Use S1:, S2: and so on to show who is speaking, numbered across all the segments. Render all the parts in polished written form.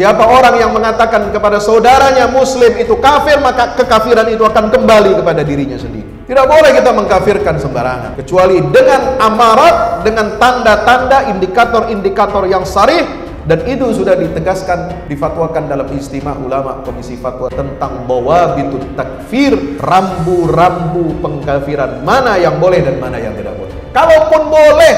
S1: Siapa orang yang mengatakan kepada saudaranya muslim itu kafir, maka kekafiran itu akan kembali kepada dirinya sendiri. Tidak boleh kita mengkafirkan sembarangan, kecuali dengan amarat, dengan tanda-tanda, indikator-indikator yang sharih, dan itu sudah ditegaskan, difatwakan dalam Ijtima' Ulama Komisi Fatwa tentang dawabitut takfir, rambu-rambu pengkafiran, mana yang boleh dan mana yang tidak boleh. Kalaupun boleh,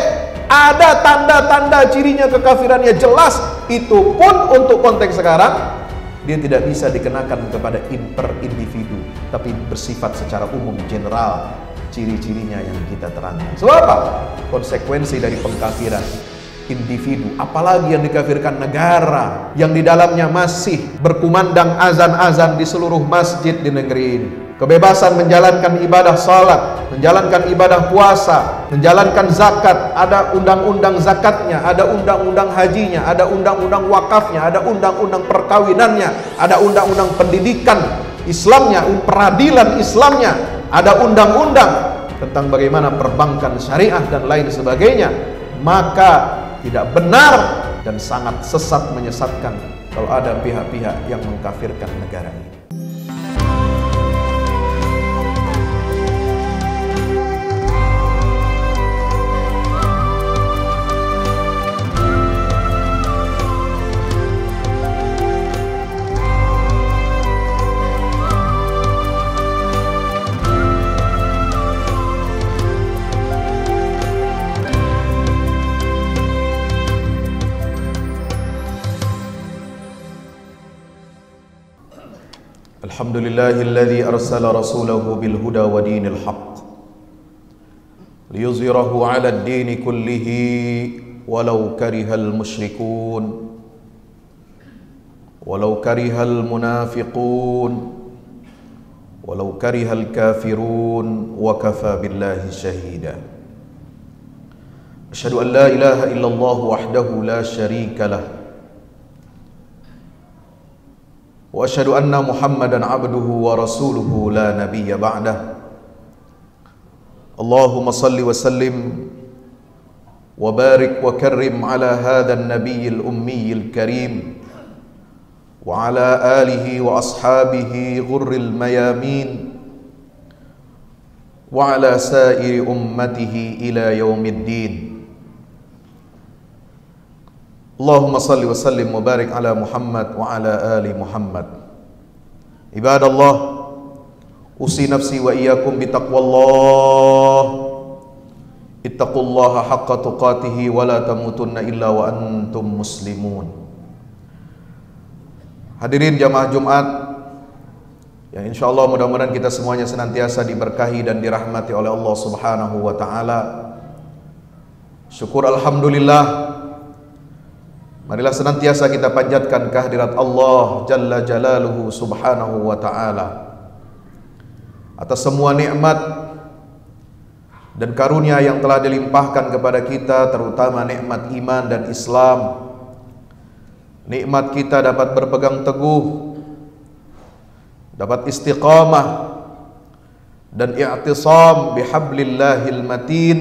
S1: ada tanda-tanda cirinya kekafirannya jelas, itu pun untuk konteks sekarang dia tidak bisa dikenakan kepada per individu, tapi bersifat secara umum, general, ciri-cirinya yang kita terangkan. Sebab apa? Konsekuensi dari pengkafiran individu, apalagi yang dikafirkan negara, yang di dalamnya masih berkumandang azan-azan di seluruh masjid di negeri ini. Kebebasan menjalankan ibadah salat, menjalankan ibadah puasa, menjalankan zakat, ada undang-undang zakatnya, ada undang-undang hajinya, ada undang-undang wakafnya, ada undang-undang perkawinannya, ada undang-undang pendidikan Islamnya, peradilan Islamnya, ada undang-undang tentang bagaimana perbankan syariah dan lain sebagainya. Maka tidak benar dan sangat sesat, menyesatkan kalau ada pihak-pihak yang mengkafirkan negara ini. Alhamdulillahilladzi arsala rasulahu bil huda wa dinil haqq liyuzhirahu 'ala ad-dini kullihi walau karihal musyrikun walau karihal munafiqun walau karihal kafirun wa kafa billahi shahida. Asyhadu an la ilaha illallah wahdahu la syarika lah wa asyhadu anna Muhammadan abduhu wa rasuluhu la nabiyya ba'dah. Allahumma salli wa sallim wa barik wa karrim ala hadha an-nabiyyil ummiyil karim wa ala alihi wa ashabihi ghurril mayamin wa ala sairi ummatihi ila yaumiddin. Allahumma salli wa sallim wa barik ala Muhammad wa ala ali Muhammad. Ibadallah, usi nafsi wa iyyakum bitaqwallah. Ittaqullaha haqqa tuqatihi wa la tamutunna illa wa antum muslimun. Hadirin jamaah Jumat yang insyaallah mudah-mudahan kita semuanya senantiasa diberkahi dan dirahmati oleh Allah Subhanahu wa taala. Syukur alhamdulillah, marilah senantiasa kita panjatkan kehadirat Allah Jalla Jalaluhu Subhanahu wa ta'ala atas semua nikmat dan karunia yang telah dilimpahkan kepada kita, terutama nikmat iman dan Islam. Nikmat kita dapat berpegang teguh, dapat istiqamah dan i'tisam bihablillahil matin.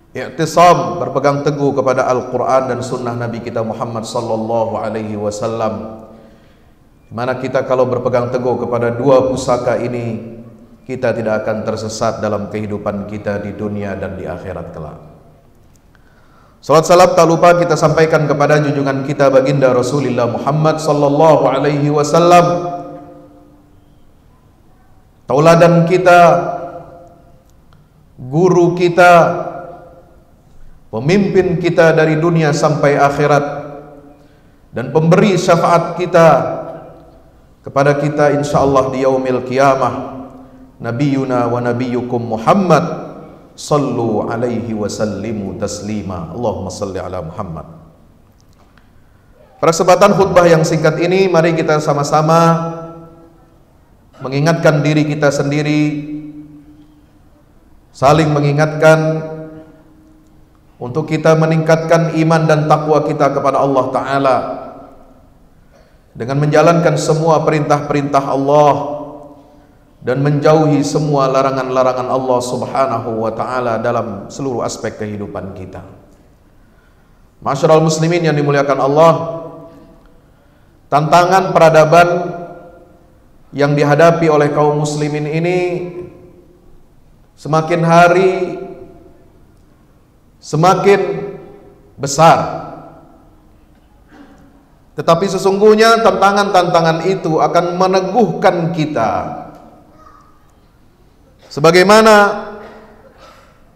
S1: I'tisam, berpegang teguh kepada Al-Quran dan sunnah Nabi kita Muhammad sallallahu alaihi wasallam, dimana kita kalau berpegang teguh kepada dua pusaka ini, kita tidak akan tersesat dalam kehidupan kita di dunia dan di akhirat kelak. Salat salam tak lupa kita sampaikan kepada junjungan kita baginda Rasulullah Muhammad sallallahu alaihi wasallam, tauladan kita, guru kita, pemimpin kita dari dunia sampai akhirat, dan pemberi syafaat kita kepada kita insyaallah di yaumil qiyamah, nabiyuna wa nabiyukum Muhammad sallu alaihi wa sallimu taslima. Allahumma salli ala Muhammad. Pada kesempatan khutbah yang singkat ini, mari kita sama-sama mengingatkan diri kita sendiri, saling mengingatkan untuk kita meningkatkan iman dan takwa kita kepada Allah Ta'ala dengan menjalankan semua perintah-perintah Allah dan menjauhi semua larangan-larangan Allah Subhanahu wa Ta'ala dalam seluruh aspek kehidupan kita. Masyarul muslimin yang dimuliakan Allah, tantangan peradaban yang dihadapi oleh kaum muslimin ini semakin hari semakin besar. Tetapi sesungguhnya tantangan-tantangan itu akan meneguhkan kita, sebagaimana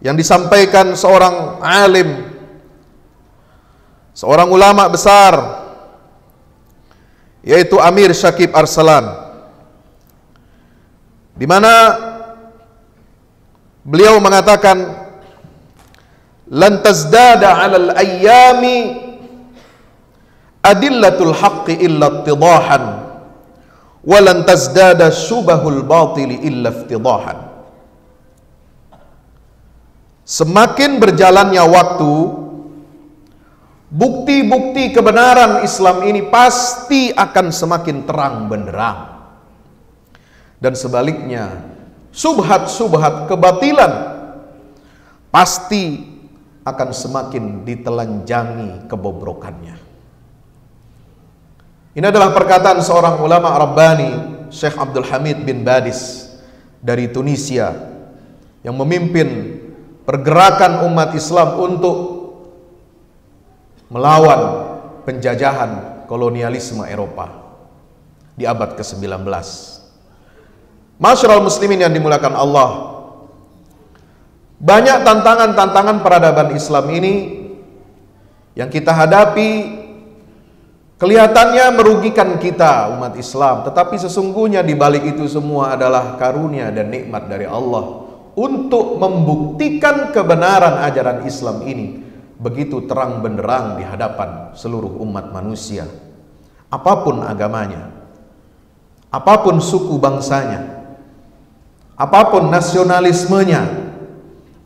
S1: yang disampaikan seorang alim, seorang ulama besar, yaitu Amir Syakib Arsalan, di mana beliau mengatakan, lan tazdada 'alal ayyami adillatul haqqi illa ittidahan wa lan tazdada syubahul batili illa iftidahan. Semakin berjalannya waktu, bukti-bukti kebenaran Islam ini pasti akan semakin terang benderang. Dan sebaliknya, subhat-subhat kebatilan pasti akan semakin ditelanjangi kebobrokannya. Ini adalah perkataan seorang ulama Rabbani, Syekh Abdul Hamid bin Badis dari Tunisia, yang memimpin pergerakan umat Islam untuk melawan penjajahan kolonialisme Eropa di abad ke-19. Masyarul muslimin yang dimuliakan Allah, banyak tantangan-tantangan peradaban Islam ini yang kita hadapi kelihatannya merugikan kita umat Islam, tetapi sesungguhnya di balik itu semua adalah karunia dan nikmat dari Allah untuk membuktikan kebenaran ajaran Islam ini begitu terang benderang di hadapan seluruh umat manusia, apapun agamanya, apapun suku bangsanya, apapun nasionalismenya,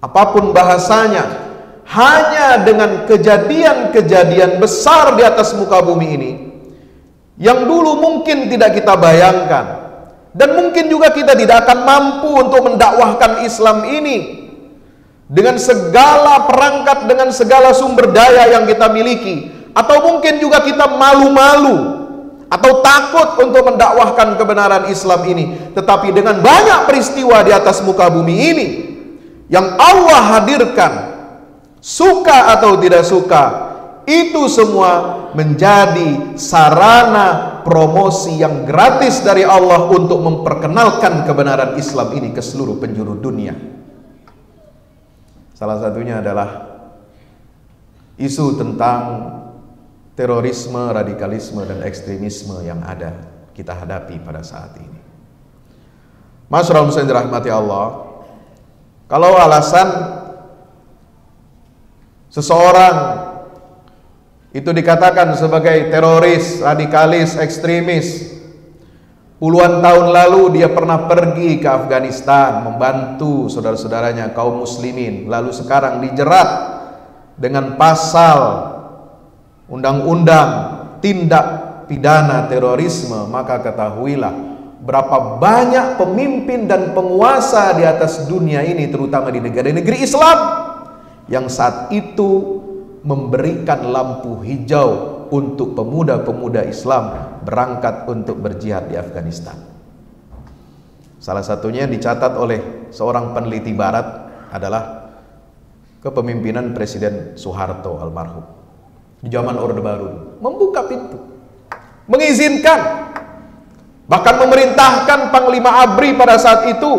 S1: apapun bahasanya. Hanya dengan kejadian-kejadian besar di atas muka bumi ini yang dulu mungkin tidak kita bayangkan, dan mungkin juga kita tidak akan mampu untuk mendakwahkan Islam ini dengan segala perangkat, dengan segala sumber daya yang kita miliki, atau mungkin juga kita malu-malu atau takut untuk mendakwahkan kebenaran Islam ini. Tetapi dengan banyak peristiwa di atas muka bumi ini yang Allah hadirkan, suka atau tidak suka, itu semua menjadi sarana promosi yang gratis dari Allah untuk memperkenalkan kebenaran Islam ini ke seluruh penjuru dunia. Salah satunya adalah isu tentang terorisme, radikalisme, dan ekstremisme yang ada kita hadapi pada saat ini. Masyarul muslimin dirahmati Allah, kalau alasan seseorang itu dikatakan sebagai teroris, radikalis, ekstremis, puluhan tahun lalu dia pernah pergi ke Afghanistan membantu saudara-saudaranya kaum muslimin, lalu sekarang dijerat dengan pasal undang-undang tindak pidana terorisme, maka ketahuilah berapa banyak pemimpin dan penguasa di atas dunia ini, terutama di negara-negeri Islam, yang saat itu memberikan lampu hijau untuk pemuda-pemuda Islam berangkat untuk berjihad di Afghanistan. Salah satunya dicatat oleh seorang peneliti barat adalah kepemimpinan Presiden Soeharto almarhum di zaman Orde Baru, membuka pintu, mengizinkan, bahkan memerintahkan Panglima ABRI pada saat itu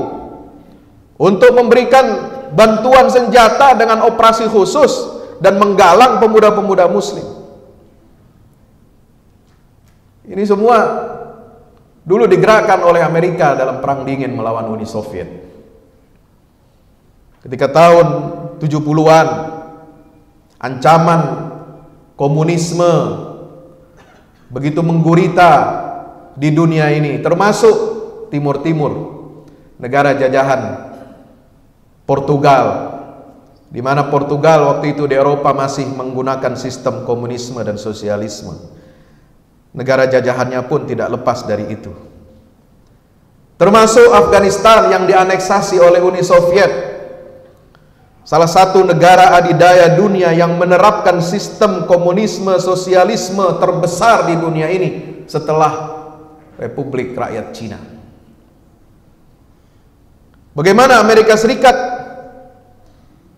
S1: untuk memberikan bantuan senjata dengan operasi khusus dan menggalang pemuda-pemuda muslim. Ini semua dulu digerakkan oleh Amerika dalam perang dingin melawan Uni Soviet. Ketika tahun 70-an ancaman komunisme begitu menggurita di dunia ini, termasuk Timur-Timur, negara jajahan Portugal, di mana Portugal waktu itu di Eropa masih menggunakan sistem komunisme dan sosialisme. Negara jajahannya pun tidak lepas dari itu. Termasuk Afghanistan yang dianeksasi oleh Uni Soviet, salah satu negara adidaya dunia yang menerapkan sistem komunisme sosialisme terbesar di dunia ini, setelah Republik Rakyat Cina. Bagaimana Amerika Serikat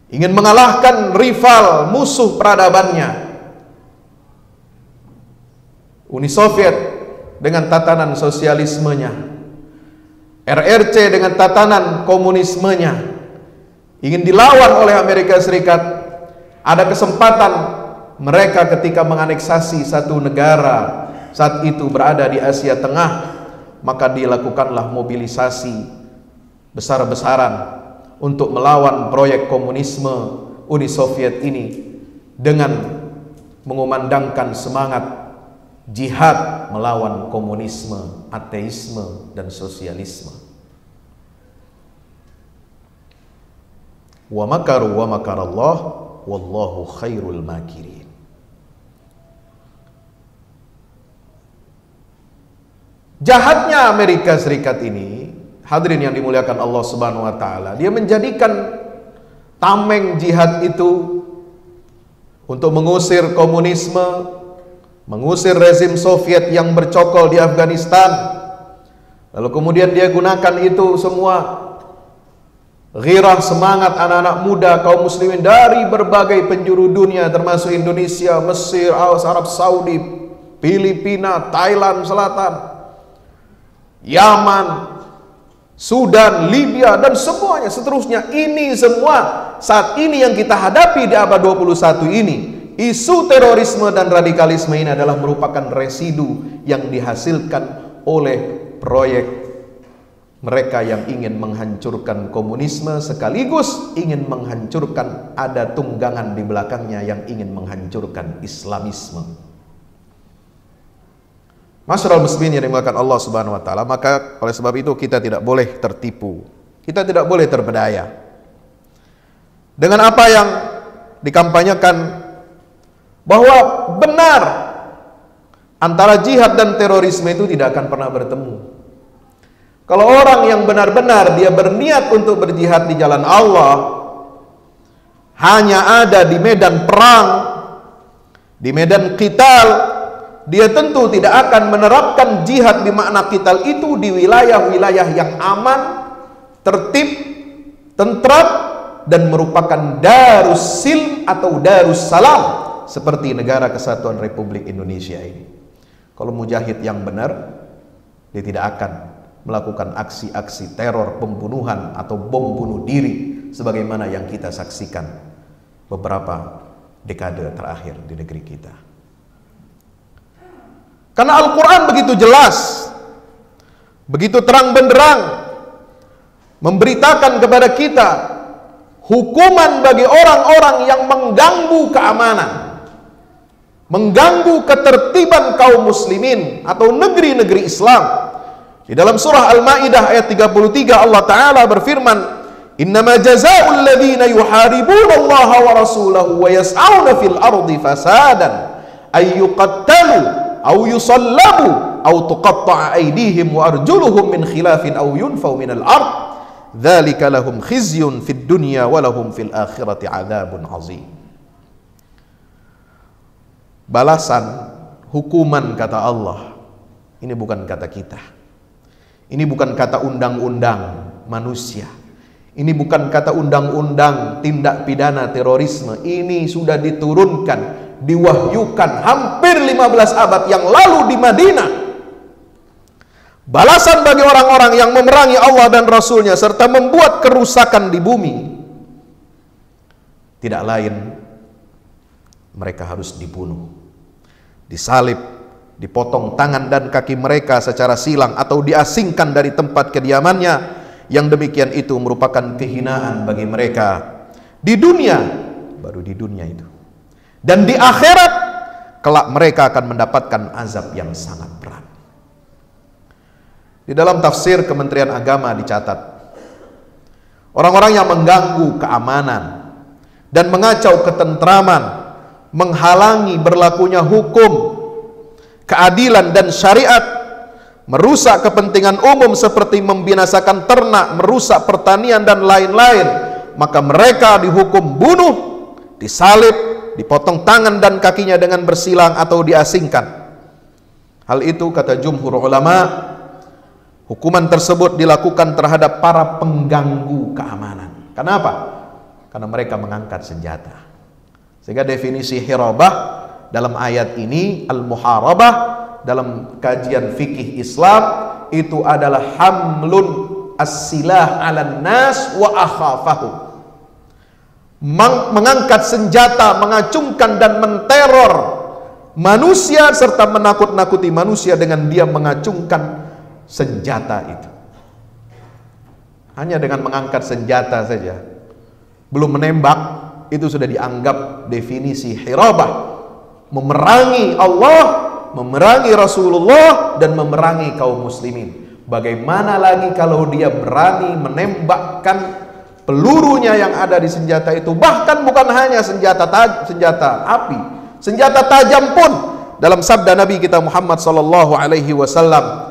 S1: ingin mengalahkan rival musuh peradabannya, Uni Soviet dengan tatanan sosialismenya, RRC dengan tatanan komunismenya, ingin dilawan oleh Amerika Serikat. Ada kesempatan mereka ketika menganeksasi satu negara saat itu berada di Asia Tengah, maka dilakukanlah mobilisasi besar-besaran untuk melawan proyek komunisme Uni Soviet ini dengan mengumandangkan semangat jihad melawan komunisme, ateisme, dan sosialisme. Wa makaru wa makarallah wallahu khairul makirin. Jahatnya Amerika Serikat ini, hadirin yang dimuliakan Allah Subhanahu wa taala, dia menjadikan tameng jihad itu untuk mengusir komunisme, mengusir rezim Soviet yang bercokol di Afghanistan. Lalu kemudian dia gunakan itu semua ghirah, semangat anak-anak muda kaum muslimin dari berbagai penjuru dunia, termasuk Indonesia, Mesir, Arab Saudi, Filipina, Thailand Selatan, Yaman, Sudan, Libya, dan semuanya seterusnya. Ini semua saat ini yang kita hadapi di abad 21 ini. Isu terorisme dan radikalisme ini adalah merupakan residu yang dihasilkan oleh proyek mereka yang ingin menghancurkan komunisme sekaligus ingin menghancurkan, ada tunggangan di belakangnya yang ingin menghancurkan Islamisme. Masyarul muslimin yang dimuliakan Allah Subhanahu wa taala, maka oleh sebab itu kita tidak boleh tertipu. Kita tidak boleh terpedaya dengan apa yang dikampanyekan bahwa benar antara jihad dan terorisme itu tidak akan pernah bertemu. Kalau orang yang benar-benar dia berniat untuk berjihad di jalan Allah hanya ada di medan perang, di medan qital, dia tentu tidak akan menerapkan jihad di makna qital itu di wilayah-wilayah yang aman, tertib, tentram, dan merupakan darus silm atau darus salam seperti Negara Kesatuan Republik Indonesia ini. Kalau mujahid yang benar, dia tidak akan melakukan aksi-aksi teror, pembunuhan atau bom bunuh diri sebagaimana yang kita saksikan beberapa dekade terakhir di negeri kita. Karena Al-Quran begitu jelas, begitu terang benderang memberitakan kepada kita hukuman bagi orang-orang yang mengganggu keamanan, mengganggu ketertiban kaum muslimin atau negeri-negeri Islam. Di dalam surah Al-Maidah ayat 33 Allah Ta'ala berfirman, innama jazaa'ul ladzina yuharibuna Allah wa rasulahu wa yas'auna fil ardi fasadan ay yuqattalu aw yusallabu aw tuqatta'a aydihim wa arjuluhum min khilafin aw yunfaw min al-ard dzalika lahum khizyun fid dunya wa lahum fil akhirati 'adzabun 'azim. Balasan hukuman kata Allah ini bukan kata kita. Ini bukan kata undang-undang manusia. Ini bukan kata undang-undang tindak pidana terorisme. Ini sudah diturunkan, diwahyukan hampir 15 abad yang lalu di Madinah. Balasan bagi orang-orang yang memerangi Allah dan Rasulnya serta membuat kerusakan di bumi. Tidak lain, mereka harus dibunuh, disalib, dipotong tangan dan kaki mereka secara silang atau diasingkan dari tempat kediamannya. Yang demikian itu merupakan kehinaan bagi mereka di dunia, baru di dunia itu, dan di akhirat kelak mereka akan mendapatkan azab yang sangat berat. Di dalam tafsir Kementerian Agama dicatat, orang-orang yang mengganggu keamanan dan mengacau ketentraman, menghalangi berlakunya hukum, keadilan dan syariat, merusak kepentingan umum seperti membinasakan ternak, merusak pertanian dan lain-lain, maka mereka dihukum bunuh, disalib, dipotong tangan dan kakinya dengan bersilang atau diasingkan. Hal itu kata jumhur ulama, hukuman tersebut dilakukan terhadap para pengganggu keamanan. Kenapa? Karena mereka mengangkat senjata. Sehingga definisi hirabah dalam ayat ini, al-muharabah dalam kajian fikih Islam itu adalah hamlun as-silah 'alan nas wa akhafahu. Mengangkat senjata, mengacungkan dan menteror manusia serta menakut-nakuti manusia dengan dia mengacungkan senjata itu. Hanya dengan mengangkat senjata saja, belum menembak, itu sudah dianggap definisi hirabah, memerangi Allah, memerangi Rasulullah, dan memerangi kaum muslimin. Bagaimana lagi kalau dia berani menembakkan pelurunya yang ada di senjata itu, bahkan bukan hanya senjata api, senjata tajam pun. Dalam sabda Nabi kita Muhammad sallallahu alaihi wasallam,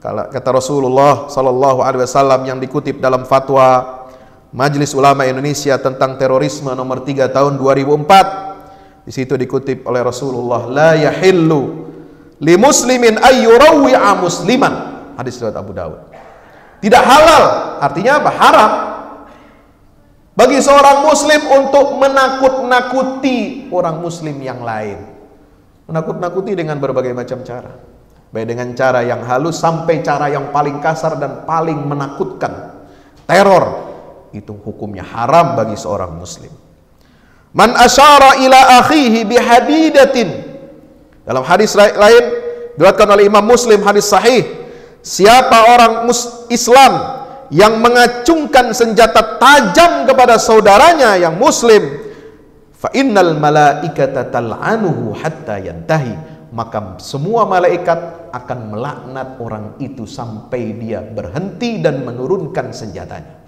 S1: kata Rasulullah sallallahu alaihi wasallam yang dikutip dalam fatwa Majelis Ulama Indonesia tentang terorisme nomor 3 tahun 2004, di situ dikutip oleh Rasulullah, la yahillu li muslimin ayyurawi'a musliman, hadis riwayat Abu Dawud. Tidak halal, artinya apa? Haram bagi seorang muslim untuk menakut-nakuti orang muslim yang lain. Menakut-nakuti dengan berbagai macam cara, baik dengan cara yang halus sampai cara yang paling kasar dan paling menakutkan. Teror itu hukumnya haram bagi seorang muslim. Man asyara ila akhihi bihadidatin, dalam hadis lain diriwayatkan oleh Imam Muslim, hadis sahih, siapa orang Islam yang mengacungkan senjata tajam kepada saudaranya yang muslim, fa innal malaikata tal'anuhu hatta yantahi, maka semua malaikat akan melaknat orang itu sampai dia berhenti dan menurunkan senjatanya.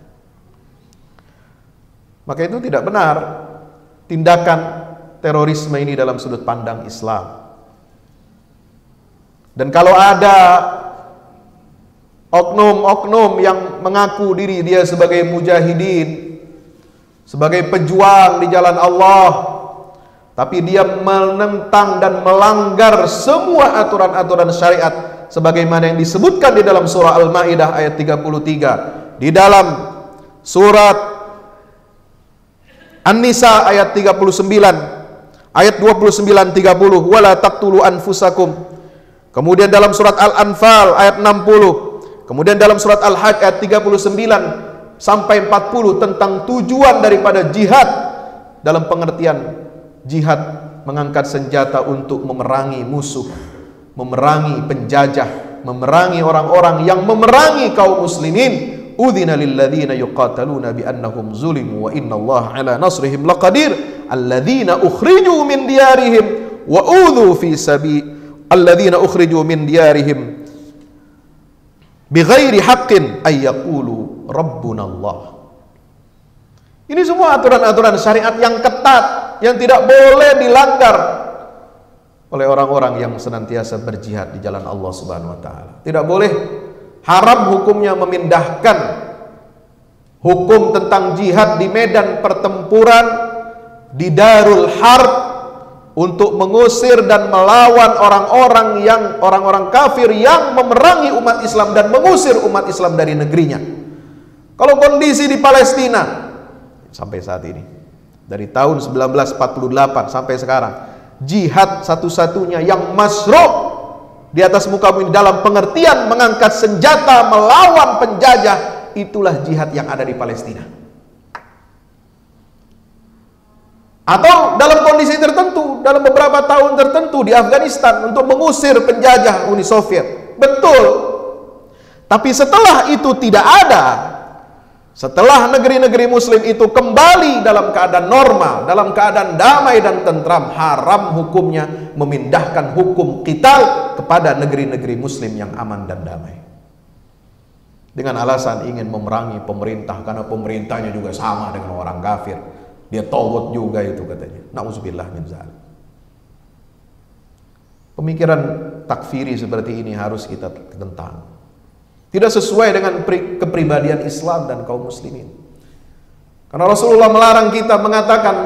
S1: Maka itu tidak benar tindakan terorisme ini dalam sudut pandang Islam. Dan kalau ada oknum-oknum yang mengaku diri dia sebagai mujahidin, sebagai pejuang di jalan Allah, tapi dia menentang dan melanggar semua aturan-aturan syariat sebagaimana yang disebutkan di dalam surah Al-Maidah ayat 33, di dalam surat An-Nisa ayat 39, ayat 29-30, wala taqtulu anfusakum. Kemudian dalam surat Al-Anfal ayat 60, kemudian dalam surat Al-Hajj ayat 39 sampai 40 tentang tujuan daripada jihad dalam pengertian jihad mengangkat senjata untuk memerangi musuh, memerangi penjajah, memerangi orang-orang yang memerangi kaum muslimin. Udzina lil ladzina yuqataluna bi annahum zulimu wa innallaha ala nasrihim laqadir alladzina ukhriju min diyarihim wa udzu fi sabil alladzina ukhriju min diyarihim bighairi haqqin ay yaqulu rabbunallah. Ini semua aturan-aturan syariat yang ketat yang tidak boleh dilanggar oleh orang-orang yang senantiasa berjihad di jalan Allah Subhanahu wa taala. Tidak boleh. Haram hukumnya memindahkan hukum tentang jihad di medan pertempuran, di Darul Harb, untuk mengusir dan melawan orang-orang kafir yang memerangi umat Islam dan mengusir umat Islam dari negerinya. Kalau kondisi di Palestina sampai saat ini, dari tahun 1948 sampai sekarang, jihad satu-satunya yang masyru' di atas muka bumi dalam pengertian mengangkat senjata melawan penjajah, itulah jihad yang ada di Palestina. Atau dalam kondisi tertentu, dalam beberapa tahun tertentu di Afghanistan untuk mengusir penjajah Uni Soviet. Betul. Tapi setelah itu tidak ada, setelah negeri-negeri muslim itu kembali dalam keadaan normal, dalam keadaan damai dan tentram, haram hukumnya memindahkan hukum qital kepada negeri-negeri muslim yang aman dan damai. Dengan alasan ingin memerangi pemerintah, karena pemerintahnya juga sama dengan orang kafir. Dia tawud juga itu katanya. Na'udzubillah min dzalik. Pemikiran takfiri seperti ini harus kita tentang. Tidak sesuai dengan kepribadian Islam dan kaum muslimin. Karena Rasulullah melarang kita mengatakan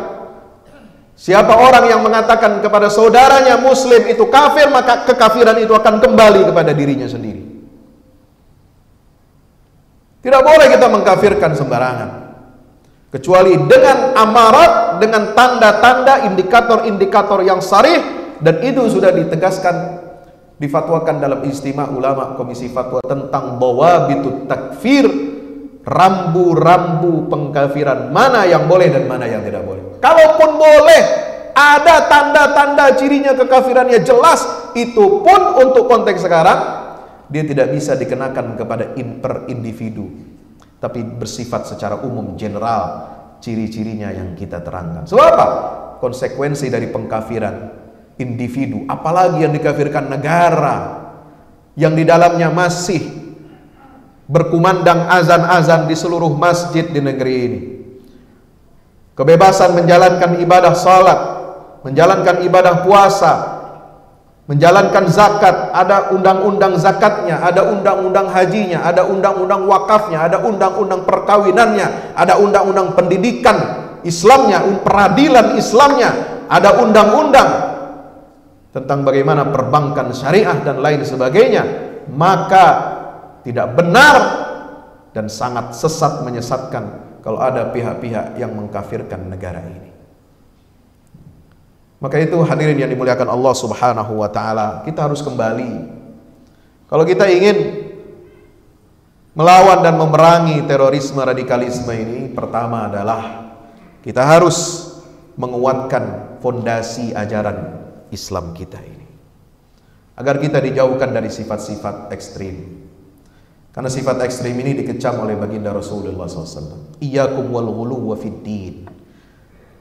S1: Siapa orang yang mengatakan kepada saudaranya muslim itu kafir, maka kekafiran itu akan kembali kepada dirinya sendiri. Tidak boleh kita mengkafirkan sembarangan, kecuali dengan amarat, dengan tanda-tanda, indikator-indikator yang sarih, dan itu sudah ditegaskan, difatwakan dalam Ijtima' Ulama Komisi Fatwa tentang dhawabitut takfir, rambu-rambu pengkafiran, mana yang boleh dan mana yang tidak boleh. Kalaupun boleh, ada tanda-tanda cirinya kekafirannya jelas, itu pun untuk konteks sekarang dia tidak bisa dikenakan kepada per individu, tapi bersifat secara umum, general, ciri-cirinya yang kita terangkan. Sebab apa? Konsekuensi dari pengkafiran individu, apalagi yang dikafirkan negara, yang di dalamnya masih berkumandang azan-azan di seluruh masjid di negeri ini. Kebebasan menjalankan ibadah salat, menjalankan ibadah puasa, menjalankan zakat, ada undang-undang zakatnya, ada undang-undang hajinya, ada undang-undang wakafnya, ada undang-undang perkawinannya, ada undang-undang pendidikan Islamnya, peradilan Islamnya, ada undang-undang tentang bagaimana perbankan syariah dan lain sebagainya. Maka tidak benar dan sangat sesat, menyesatkan kalau ada pihak-pihak yang mengkafirkan negara ini. Maka itu hadirin yang dimuliakan Allah Subhanahu wa taala, kita harus kembali. Kalau kita ingin melawan dan memerangi terorisme, radikalisme ini, pertama adalah kita harus menguatkan fondasi ajaran Islam kita ini, agar kita dijauhkan dari sifat-sifat ekstrim. Karena sifat ekstrim ini dikecam oleh baginda Rasulullah SAW. Iyyakum wal ghuluw fid din.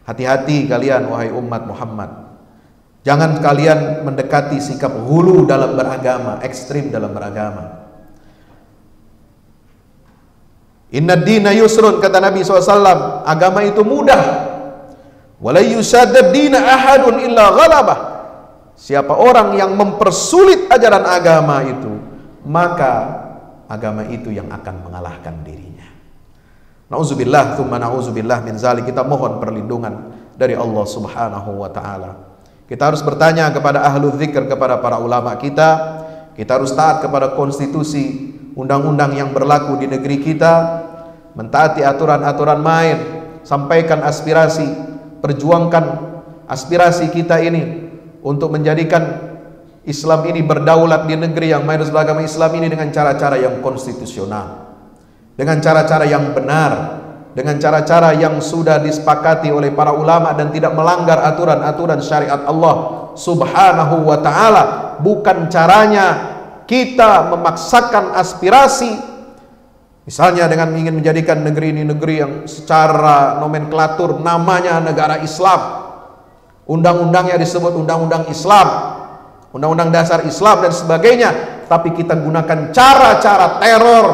S1: Hati-hati kalian wahai umat Muhammad, jangan kalian mendekati sikap ghulu dalam beragama, ekstrim dalam beragama. Inna dina yusrun, kata Nabi SAW, agama itu mudah. Wala yusaddad dina ahadun illa ghalabah. Siapa orang yang mempersulit ajaran agama itu, maka agama itu yang akan mengalahkan dirinya. Nauzubillah, tsumma nauzubillah min zalik. Kita mohon perlindungan dari Allah Subhanahu wa taala. Kita harus bertanya kepada ahlu dzikir, kepada para ulama kita. Kita harus taat kepada konstitusi, undang-undang yang berlaku di negeri kita, mentaati aturan-aturan main, sampaikan aspirasi, perjuangkan aspirasi kita ini untuk menjadikan Islam ini berdaulat di negeri yang mayoritas beragama Islam ini dengan cara-cara yang konstitusional, dengan cara-cara yang benar, dengan cara-cara yang sudah disepakati oleh para ulama dan tidak melanggar aturan-aturan syariat Allah Subhanahu wa taala. Bukan caranya kita memaksakan aspirasi, misalnya dengan ingin menjadikan negeri ini negeri yang secara nomenklatur namanya negara Islam, undang-undangnya disebut undang-undang Islam, undang-undang dasar Islam dan sebagainya, tapi kita gunakan cara-cara teror,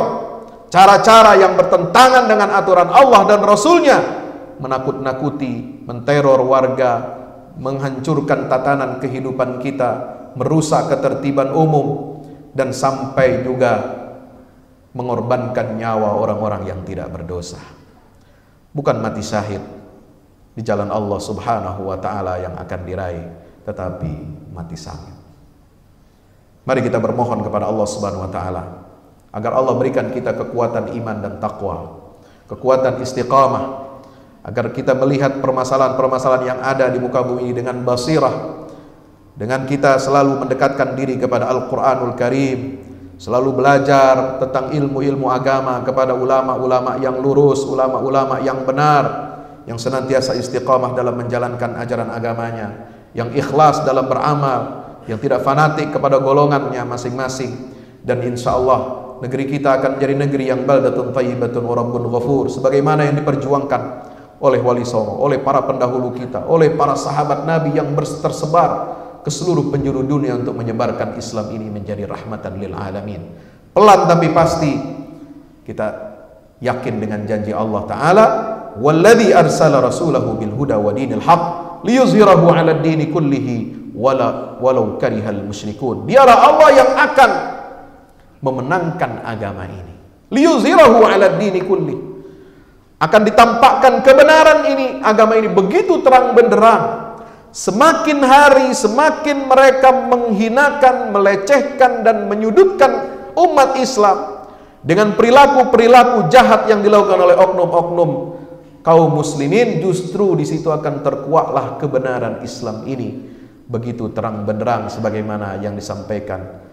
S1: cara-cara yang bertentangan dengan aturan Allah dan Rasulnya, menakut-nakuti, menteror warga, menghancurkan tatanan kehidupan kita, merusak ketertiban umum, dan sampai juga mengorbankan nyawa orang-orang yang tidak berdosa. Bukan mati syahid di jalan Allah Subhanahu wa taala yang akan diraih, tetapi mati syahid. Mari kita bermohon kepada Allah Subhanahu wa taala agar Allah berikan kita kekuatan iman dan takwa, kekuatan istiqamah, agar kita melihat permasalahan-permasalahan yang ada di muka bumi ini dengan basirah, dengan kita selalu mendekatkan diri kepada Al-Qur'anul Karim, selalu belajar tentang ilmu-ilmu agama kepada ulama-ulama yang lurus, ulama-ulama yang benar, yang senantiasa istiqamah dalam menjalankan ajaran agamanya, yang ikhlas dalam beramal, yang tidak fanatik kepada golongannya masing-masing. Dan insya Allah negeri kita akan menjadi negeri yang baldatun thayyibatun wa rabbun ghafur, sebagaimana yang diperjuangkan oleh Wali Songo, oleh para pendahulu kita, oleh para sahabat Nabi yang tersebar ke seluruh penjuru dunia untuk menyebarkan Islam ini menjadi rahmatan lil alamin. Pelan tapi pasti kita yakin dengan janji Allah Ta'ala, walladzi arsala rasulahu bil huda wa dinil haq liyuzhirahu 'ala ad-dini kullihi walau karihal musyrikun. Dialah Allah yang akan memenangkan agama ini. Liyuzhirahu 'ala ad-dini kulli. Akan ditampakkan kebenaran ini, agama ini begitu terang benderang semakin hari semakin mereka menghinakan, melecehkan dan menyudutkan umat Islam dengan perilaku-perilaku jahat yang dilakukan oleh oknum-oknum kaum muslimin, justru di situ akan terkuaklah kebenaran Islam ini begitu terang benderang sebagaimana yang disampaikan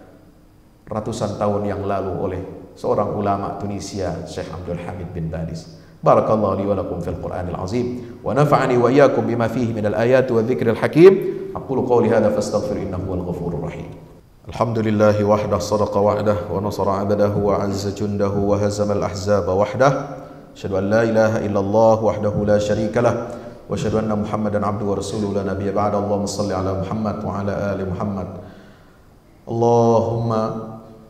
S1: ratusan tahun yang lalu oleh seorang ulama Tunisia, Syekh Abdul Hamid bin Badis. Barakallahu li wa lakum fil Qur'anil azim wa nafa'ani wa iyyakum bima fihi minal ayati wa dzikril hakim. Aqulu qawli hadza fastaghfir innahu wal ghafurur rahim. Alhamdulillahi wahdah sadaqa wa'dah wa nasara 'abdahu wa 'azza jundahu wa hazama al-ahzaba wahdah. Asyhadu an la ilaha illallah wahdahu la syarika lah wa asyhadu anna Muhammadan 'abduhu wa rasuluhu la nabiyya ba'da. Allahumma shalli ala Muhammad wa ala ali Muhammad. Allahumma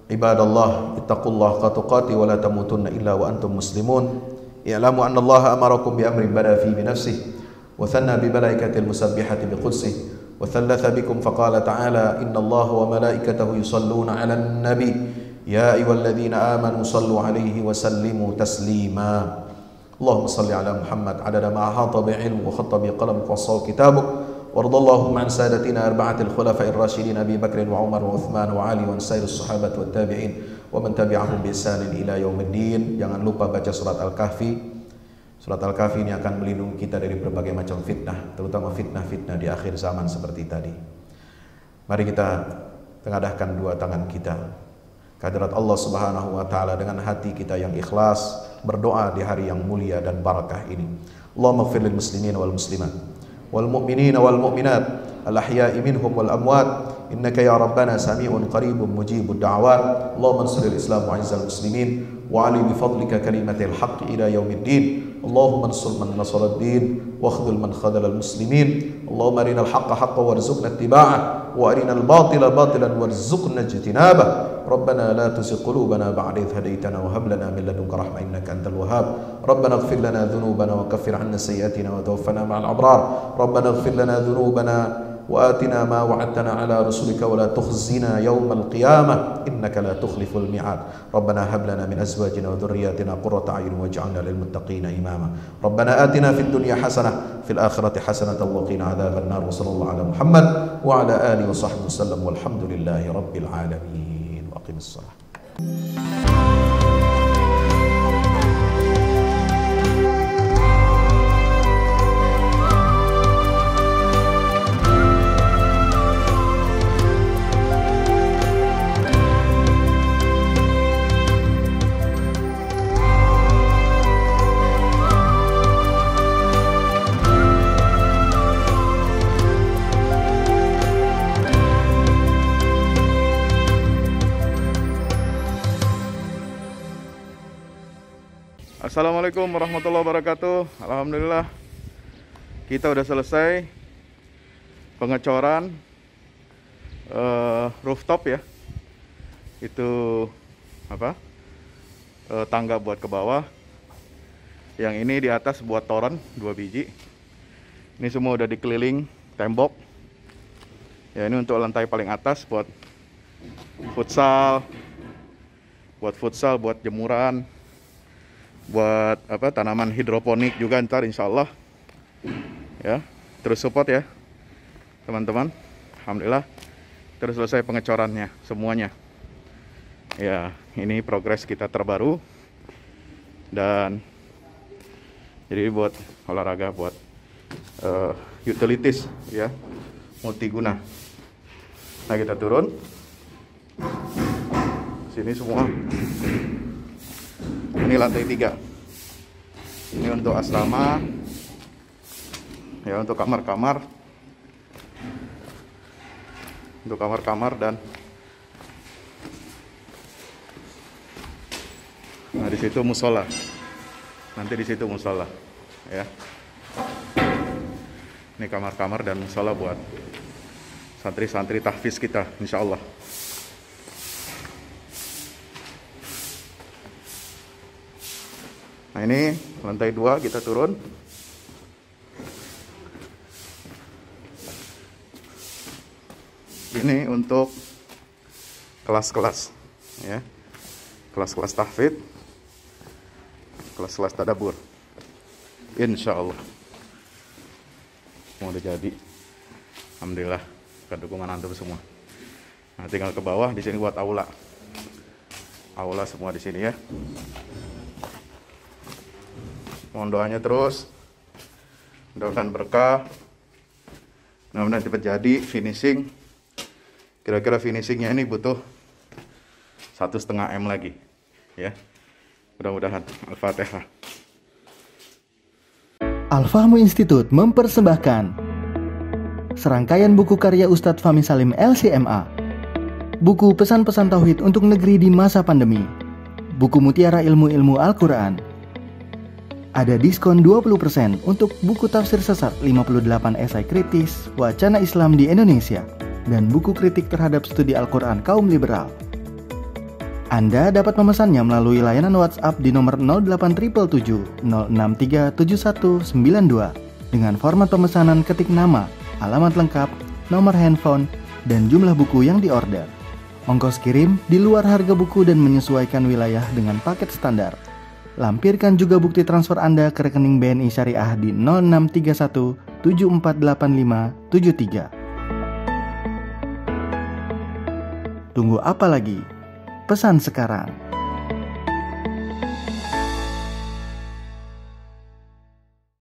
S1: ibadallah ittaqullaha haqqa tuqatih wa la tamutunna illa wa antum muslimun. I'lamu anna Allah amarakum bi amrin bada fi bi nafsihi wa thanna bi malaikatil musabbihati bi qudsihi wa thalatha bikum faqala ta'ala inna Allah wa malaikatahu yusalluna 'alan nabi ya ayyuhalladzina amanu sallu 'alaihi wa sallimu taslima. Allahumma salli 'ala Muhammad 'adada ma ahata bi 'ilmi wa khatta bi qalam wa saw kitabuk. وارض اللهم عن سادتنا أربعة الخلفاء الراشدين أبي بكر وعمر وعثمان وعلي وعن سائر الصحابة والتابعين ومن تبعهم بإحسان إلى يوم الدين. Jangan lupa baca surat Al-Kahfi. Surat Al-Kahfi ini akan melindungi kita dari berbagai macam fitnah, terutama fitnah-fitnah di akhir zaman seperti tadi. Mari kita tengadahkan dua tangan kita ke hadirat Allah Subhanahu wa taala dengan hati kita yang ikhlas, berdoa di hari yang mulia dan barakah ini. Allahumma ighfir lil muslimin wal muslimat wal mu'minina wal mu'minat al-ahya'i minhum wal amwat innaka ya rabbana sami'un qaribun mujibud da'awat. Allahumma ansur al-islam wa 'izzal muslimin wa 'ali bi fadlika kalimatil haqq ila yaumiddin. Allahumma ansur man nasara ad-din wa khudhul man khadhala al-muslimin. Allahumma arina al-haqqa haqqan warzuqna ittiba'ah wa arina al-batila batilan warzuqna ijtinabah. ربنا لا تزغ قلوبنا بعد إذ هديتنا وهب لنا من لدنك رحمة إنك أنت الوهاب. ربنا اغفر لنا ذنوبنا وكفر عنا سيئاتنا وتوفنا مع الأبرار. ربنا اغفر لنا ذنوبنا وآتنا ما وعدتنا على رسلك ولا تخزنا يوم القيامة إنك لا تخلف الميعاد. ربنا هب لنا من أزواجنا وذرياتنا قرة أعين واجعلنا للمتقين إماما. ربنا آتنا في الدنيا حسنة في الآخرة حسنة وقنا عذاب النار. وصلى الله على محمد وعلى آله وصحبه وسلم والحمد لله رب العالمين. وأقم الصلاة.
S2: Assalamualaikum warahmatullahi wabarakatuh. Alhamdulillah kita udah selesai pengecoran rooftop ya. Itu apa? Tangga buat ke bawah. Yang ini di atas buat toren 2 biji. Ini semua udah dikeliling tembok. Ya, ini untuk lantai paling atas buat futsal, buat jemuran, buat apa, tanaman hidroponik juga ntar insya Allah ya. Terus support ya teman-teman. Alhamdulillah terus selesai pengecorannya semuanya ya. Ini progres kita terbaru dan jadi buat olahraga, buat utilities ya, multiguna. Nah kita turun sini semua. Ini lantai 3. Ini untuk asrama ya, untuk kamar-kamar, dan nah di situ musola. Nanti di situ musola ya. Ini kamar-kamar dan musola buat santri-santri tahfiz kita insya Allah. Nah ini lantai 2 kita turun. Ini untuk kelas-kelas ya, kelas-kelas tahfidz, kelas-kelas tadabbur. Insya Allah mau udah jadi. Alhamdulillah berkat dukungan antum semua. Nah, tinggal ke bawah, di sini buat aula. Aula semua di sini ya. Mohon doanya terus. Mudah-mudahan berkah. Mudah-mudahan cepat jadi finishing. Kira-kira finishingnya ini butuh 1,5 M lagi ya. Mudah-mudahan. Al-Fatihah.
S3: Al-Fahmu Institute mempersembahkan serangkaian buku karya Ustadz Fahmi Salim LCMA. Buku pesan-pesan tauhid untuk negeri di masa pandemi. Buku mutiara ilmu-ilmu Al-Quran. Ada diskon 20% untuk buku tafsir sesat 58 esai kritis wacana Islam di Indonesia dan buku kritik terhadap studi Al-Quran kaum liberal. Anda dapat memesannya melalui layanan WhatsApp di nomor 08777 063 7192 dengan format pemesanan ketik nama, alamat lengkap, nomor handphone, dan jumlah buku yang diorder. Ongkos kirim di luar harga buku dan menyesuaikan wilayah dengan paket standar. Lampirkan juga bukti transfer Anda ke rekening BNI Syariah di 0631 748573. Tunggu apa lagi? Pesan sekarang.